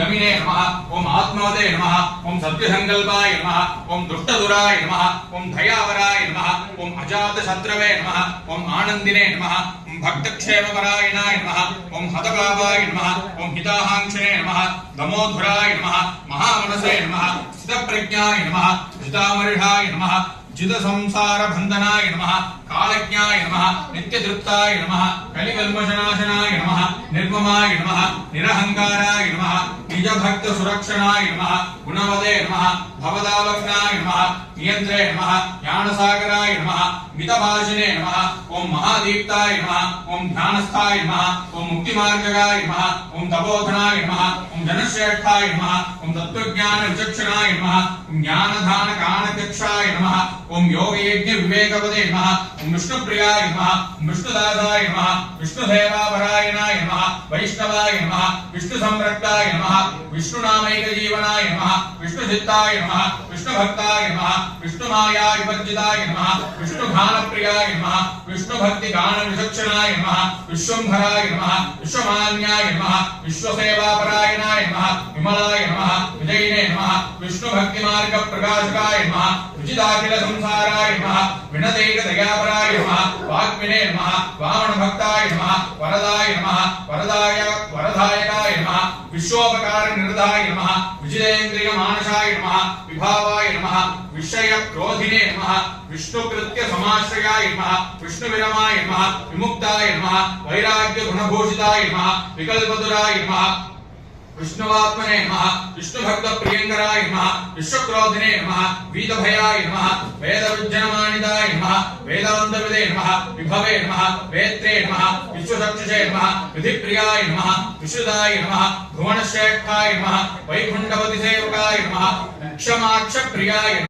गमिने नमः ओम आत्मवते नमः ओम सत्यसंकल्पाय नमः ओम दुष्टदुराय नमः ओम दयावराय नमः ओम अजातशत्रवे नमः ओम आनंदिने नमः ओम भक्तक्षेमपरायणाय नमः ओम हतपापाय नमः ओम हिताहांक्षणे नमः दमोधुराय नमः महामनसे नमः स्थितप्रज्ञाय नमः जितामर्हाय नमः जित संसार बंधनाय नमः कालज्ञाय नमः नित्यतृप्ताय नमः कलिकल्मषनाशनाय नमः निर्ममाय नमः निरहंकाराय नमः निज भक्त सुरक्षणाय नमः गुणवदे नमः भवदावग्नाय नमः नियंत्रे नमः ज्ञानसागराय नमः मितभाषिणे नमः ओम महादीप्ताय नमः ओम ध्यानस्थाय नमः ओम मुक्तिमार्गगाय नमः ओम तपोधनाय नमः ओम जनश्रेष्ठाय नमः ओम तत्वज्ञान विचक्षणाय नमः ओम ज्ञानधान काणकक्षाय नमः ओम योगयज्ञ विवेकपदे नमः ओम विष्णुप्रियाय नमः ओम विष्णुदासाय नमः विष्णुदेवापरायणाय नमः वैष्णवाय नमः विष्णुसंरक्ताय नमः विष्णुनामैकजीवनाय नमः विष्णुचित्ताय नमः विष्णुभक्ताय नमः विष्णुमाया विवर्जिताय नमः विष्णुगानप्रियाय नमः विष्णुभक्तिगानविचक्षणाय नमः विश्वंभराय नमः विश्वमान्याय नमः विश्वसेवापरायणाय नमः विमलाय नमः विजयिने नमः विष्णुभक्तिमार्गप्रकाशकाय नमः विजिताखिल संसाराय नमः विनतैकदयापराय नमः वाग्मिने नमः वामनभक्ताय नमः वरदाय नमः वरदायकाय नमः विश्वोपकारनिरताय नमः विजितेन्द्रियमानसाय नमः विभावाय नमः विषयक्रोधिने नमः विष्णुकृत्य समाश्रयाय नमः विष्णुविरमाय नमः विमुक्ताय नमः वैराग्यगुणभूषिताय नमः विकल्पदुराय नमः विष्णुवात्मने नमः विष्णुभक्तप्रियंकराय नमः विश्वक्रोधिने नमः वीतभयाय नमः वेदविज्ञानमानिताय नमः वेदान्तविदे नमः विभवे नमः वेत्रे नमः विश्वचक्षुषे नमः विधिप्रियाय नमः विशुदाय नमः भुवनश्रेष्ठाय नमः वैकुण्ठपतिसेवकाय नमः क्षमाक्षप्रियाय